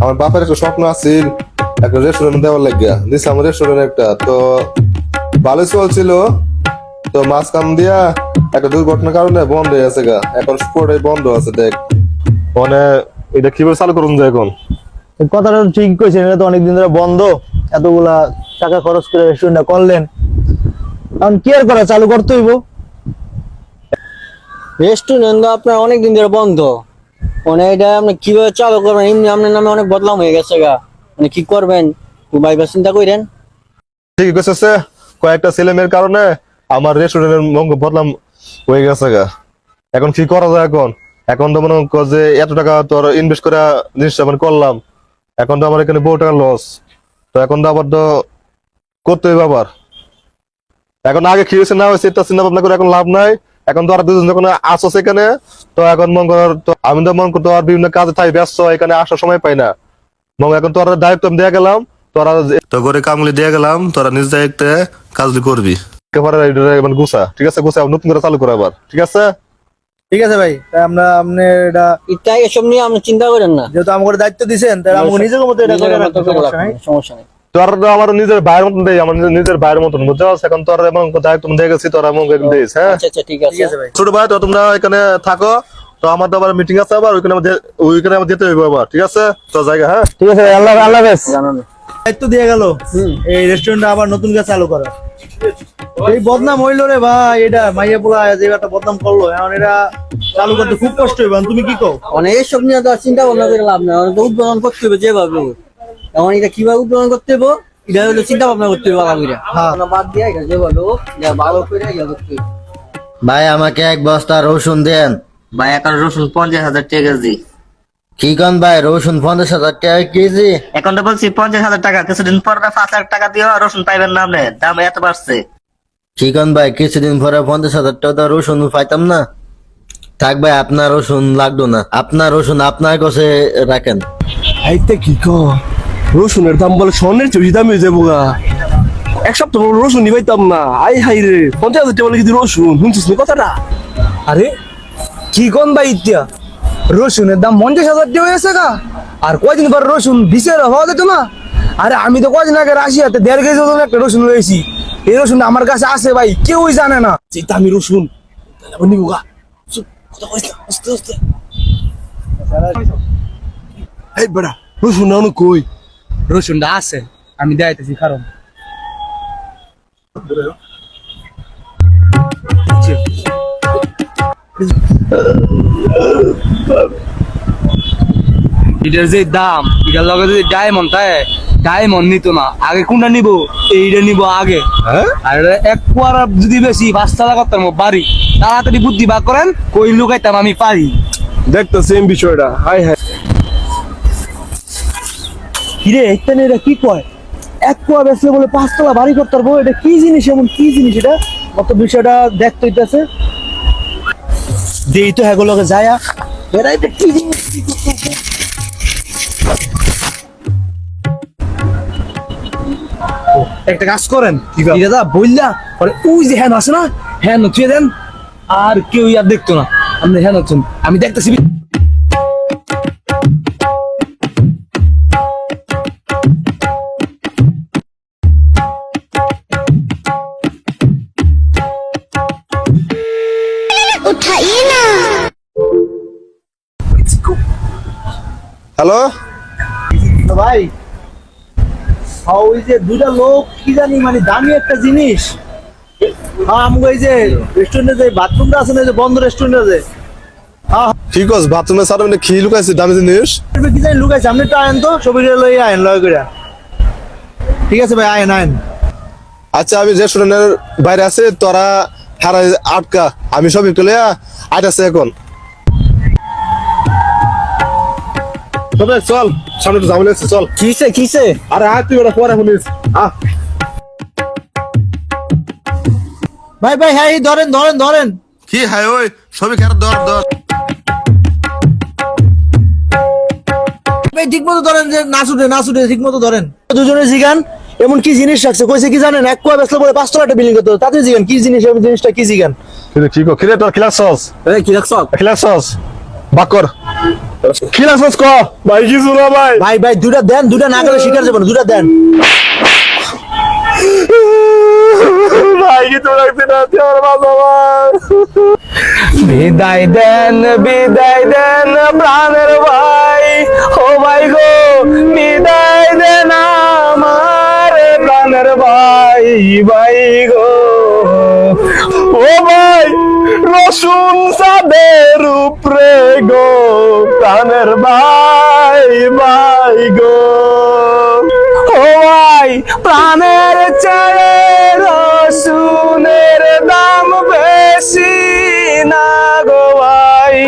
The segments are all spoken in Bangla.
আমার বাপের একটা স্বপ্ন আছিল একটা রেস্টুরেন্ট দেওয়ার লাগিয়া দিছে আমার রেস্টুরেন্ট একটা তো ভালো চলছিল তো মাঝখান দিয়া একটা দুর্ঘটনার কারণে বন্ধ হয়ে গেছে গা এখন পুরোটাই বন্ধ আছে দেখ মানে এটা কিভাবে চালু করুন যায় এখন কথাটা ঠিক কইছেন, এটা তো অনেকদিন ধরে বন্ধ। এতগুলা টাকা খরচ করে রেস্টুরেন্টটা করলেন, এখন কি আর করা, চালু করতে হইব। রেস্টুরেন্ট তো আপনার অনেকদিন ধরে বন্ধ, মানে এটা আপনি কিভাবে চালু করবেন? এমনি আপনার নামে অনেক বদনাম হয়ে গেছে গা, মানে কি করবেন একটু ভাইবা চিন্তা করেন। ঠিক আছে, কয়েকটা ছেলে মেয়ের কারণে আমার রেস্টুরেন্টের বদনাম হয়ে গেছে গা। এখন কি করা যায়? এখন তো মনে কর যে এত টাকা তোর ইনভেস্ট করে জিনিসটা মানে করলাম, এখন তো আমার এখানে বহু টাকা লস, তো এখন তো আবার তো করতে হবে আবার। এখন আগে কি হয়েছে না হয়েছে এটা চিন্তা ভাবনা করে এখন লাভ নাই। এখন তো আর দুজন যখন আসো সেখানে, তো এখন মন কর আমি তো মন করতো আর বিভিন্ন কাজে থাই ব্যস্ত, এখানে আসার সময় পাই না। এখন তোর দায়িত্ব আমি দিয়ে গেলাম, তোরা তো করে কামগুলি দিয়ে গেলাম, তোরা নিজ দায়িত্বে কাজগুলি করবি। মানে গুছা, ঠিক আছে, গুছা নতুন করে চালু করে আবার, ঠিক আছে? ঠিক আছে ভাই, তাই আমরা আপনি এটা ইত্যাদি এসব নিয়ে আপনি চিন্তা করেন না, যেহেতু আমাকে দায়িত্ব দিয়েছেন, তাই আমাকে নিজের মতো এটা করে রাখতে সমস্যা নাই। সমস্যা নেই। তোর আমার নিজের ভাইয়ের মতন দেই, আমার নিজের ভাইয়ের মতন, বুঝতে পারছ? এখন তোর এমন দায়িত্ব দিয়ে গেছি, তোরা এমন দিস। হ্যাঁ আচ্ছা আচ্ছা, ঠিক আছে। ঠিক আছে ভাই। ছোট ভাই, তো তোমরা এখানে থাকো, তো আমার তো আবার মিটিং আছে আবার, ওইখানে আমার যেতে হইব আবার, ঠিক আছে? তো জায়গা, হ্যাঁ ঠিক আছে ভাই, আল্লাহ আল্লাহ হাফেজ। জানানো দায়িত্ব দিয়ে গেল এই রেস্টুরেন্টটা আবার নতুন করে চালু করা। এই বদনাম হইলো রে ভাই, এটা মাইয়া পোলা যে একটা বদনাম করলো, এখন এটা চালু করতে খুব কষ্ট হইবে। তুমি কি কও? মানে এইসব নিয়ে তো আর চিন্তা ভাবনা করে লাভ নেই, তো উদ্বোধন করতে হবে যেভাবে হোক। এখন এটা কিভাবে উদ্বোধন করতে হবে এটা হলো চিন্তা ভাবনা করতে হবে আলাদা করে। হ্যাঁ। বাদ দিয়ে এটা যেভাবে হোক যা ভালো করে ইয়া করতে হবে। ভাই আমাকে এক বস্তা রসুন দেন। ভাই এখন রসুন 50,000 টাকা কেজি। কি কন ভাই, রসুন 50,000 টাকা কেজি? এখন তো বলছি 50,000 টাকা, কিছুদিন পর 5,00,000 টাকা দিও রসুন পাইবেন না, আপনি দাম এত বাড়ছে। কি কন ভাই, কিছুদিন পরে 50,000 টাকা রসুন পাইতাম না? থাক ভাই, আপনার রসুন লাগতো না, আপনার রসুন আপনার কাছে রাখেন। হাইতে কি ক রসুনের দাম বলে স্বর্ণের চেয়ে দাম হয়ে যাবো গা। এক সপ্তাহ পর রসুন নিবাইতাম না। আই হাই রে, 50,000 টাকা বলে কিন্তু রসুন, শুনছিস নি কথাটা? আরে কি কোন ভাই, ইত্যা রসুনের দাম 50,000 টাকা হয়েছে গা, আর কয়দিন পর রসুন 20,000 হওয়া যেত না? আরে আমি তো কয়দিন আগে রাশিয়াতে 1.5 কেজি ওজনের একটা রসুন লয়েছি। এই রসুন আমার কাছে আছে ভাই, কেউই জানে না। যে দামি রসুন নিবো গা। কথা কইস না, আস্তে আস্তে। এই বেড়া, রসুন না কই? রসুনটা আছে, আমি দেখাইতেছি কারণ এটার যে দাম, এটার লগে যদি ডায়মন্ড থাকে, ডায়মন্ড নিত না। আগে কোনটা নিব? এইটা নিব আগে। আর এক কুয়ার যদি বেশি 5 টাকা করতাম বাড়ি, তাড়াতাড়ি বুদ্ধি বাগ করেন, কই লুকাইতাম আমি পারি। দেখতো সেম বিষয়টা। হাই হাই কিরে এখানে এটা কি কয়, এক কুয়া বেচলে বলে 5 তলা বাড়ি করতে পারবো? এটা কি জিনিস, এমন কি জিনিস এটা? কত বিষয়টা দেখতে হইতেছে, দেই তো হ্যাগুলোকে যায়া এরা এটা কি জিনিস, কি করতেছে? একটা কাজ করেন, দাদা বললা পরে ওই যে হ্যান আছে না, হ্যান ছুঁয়ে দেন, আর কেউ আর দেখতো না। আপনি হ্যান হচ্ছেন, আমি দেখতেছি। হ্যালো, ভাই ওই যে দুটা লোক কি জানি মানে দামি একটা জিনিস, আমাকে ওই যে রেস্টুরেন্টে যে বাথরুমটা আছে না, যে বন্ধ রেস্টুরেন্ট আছে, কি কস বাথরুমে সারা মানে কি লুকাইছে দামি জিনিস? কি জানি লুকাইছে। আপনি তো আয়েন তো, ছবি লই আয়েন লয় করে। ঠিক আছে ভাই, আয়েন আয়েন। আচ্ছা আমি রেস্টুরেন্টের বাইরে আছে, তোরা হারাই আটকা, আমি সব একটু লিয়া আইতাছে এখন। তবে চল, সামনে তো ঝামেলা আছে, চল। কিসে কিসে? আরে আয় তুই ওটা পরে শুনিস। ভাই ভাই, হ্যাঁ ধরেন ধরেন ধরেন। কি হাই ওই সবই খেয়ার দর দর। ভাই ঠিক মতো ধরেন, যে না ছুটে না ছুটে, ঠিক মতো ধরেন। দুজনে জিগান এমন কি জিনিস রাখছে, কইছে কি জানেন? এক কুয়া বেচলে বলে 5 টাকা একটা বিল্ডিং করতে, তাতে জিগান কি জিনিস, এই জিনিসটা কি জিগান? কি কো কিরে তোর ক্লাস সস? কি রাখছ? ক্লাস সস বাকর কি লাগছস ক? ভাই কিছু না ভাই। ভাই ভাই দুটা দেন, দুটা না গেলে শিকার যাবো না, দুটা দেন। ভাই কিছু লাগছে না, তুই আমার বাবা ভাই। বিদায় দেন প্রাণের ভাই, ও ভাই গো বিদায় দেন আমার প্রাণের ভাই, ভাই গো। ও ভাই রসুন চাঁদের উপরে গো, প্রাণের ভাই ভাই গো। ও ভাই প্রাণের চেয়ে রসুনের দাম বেশি না গো ভাই,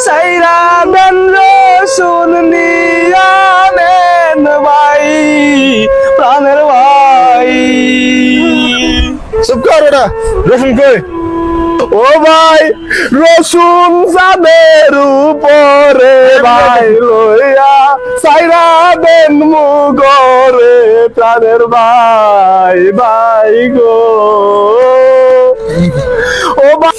সাইরা দেন রসুন নিয়া নেন ভাই, প্রাণের ভাই। চুপ কর বেটা, রসুন কই? ও ভাই রসুন চাঁদের উপরে ভাই লইয়া সাইরা দেন মুগরে, প্রাণের ভাই ভাই গো। ও ভাই